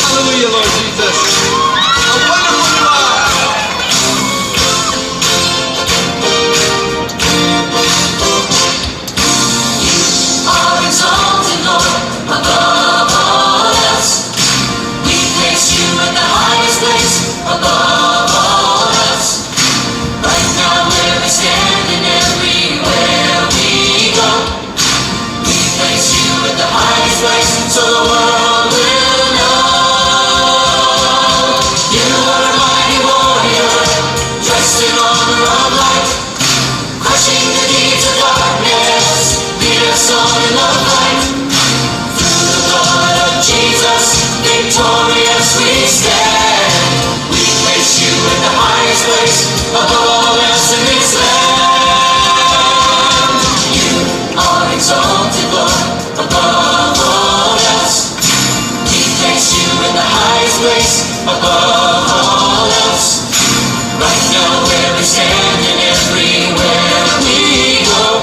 Hallelujah, Lord Jesus. How wonderful you are. You are exalted, Lord, above all else. We place you in the highest place, above all else. Right now where we stand and everywhere we go, we place you in the highest place, so the world will know. You are a mighty warrior, dressed in armor of light, crushing the deeds of darkness, lead us on in the fight. Through the blood of Jesus, victorious we stand. We place you in the highest place, above all else in this land. You are exalted, Lord, above all else. We place you in the highest place, above all else. Right now where we stand and everywhere we go,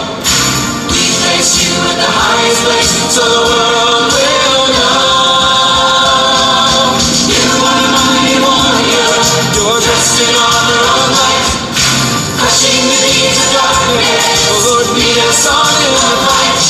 we place you in the highest place, so the world will know. You are a mighty warrior, you're dressed in armor of light, crushing the deeds of darkness, oh Lord, lead us on in the fight.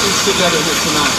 these together here tonight.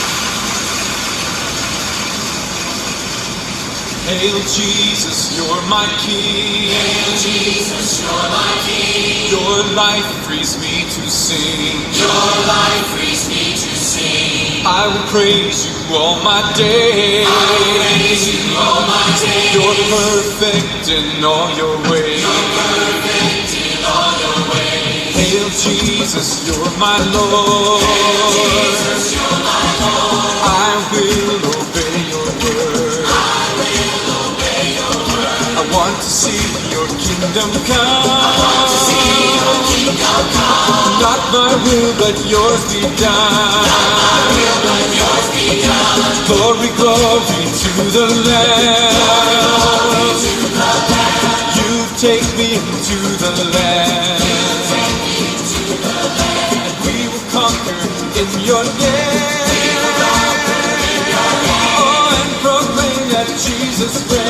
Hail Jesus, you're my King. Hail Jesus, you're my King. Your life frees me to sing. Your life frees me to sing. I will praise you all my days. I will praise you all my days. You're perfect in all your ways. You're perfect in all your ways. Hail Jesus, you're my Lord. Hail Jesus, you're my Lord. I will obey your word. I will obey your word. I want to see your kingdom come. I want to see your kingdom come. Not my will, but yours be done. Not my will, but yours be done. Glory, glory to the Lamb. Glory to the Lamb. You take me to the land. Take me to the land. And we will conquer in your name. We will conquer in your name. Oh, and proclaim that Jesus reigns.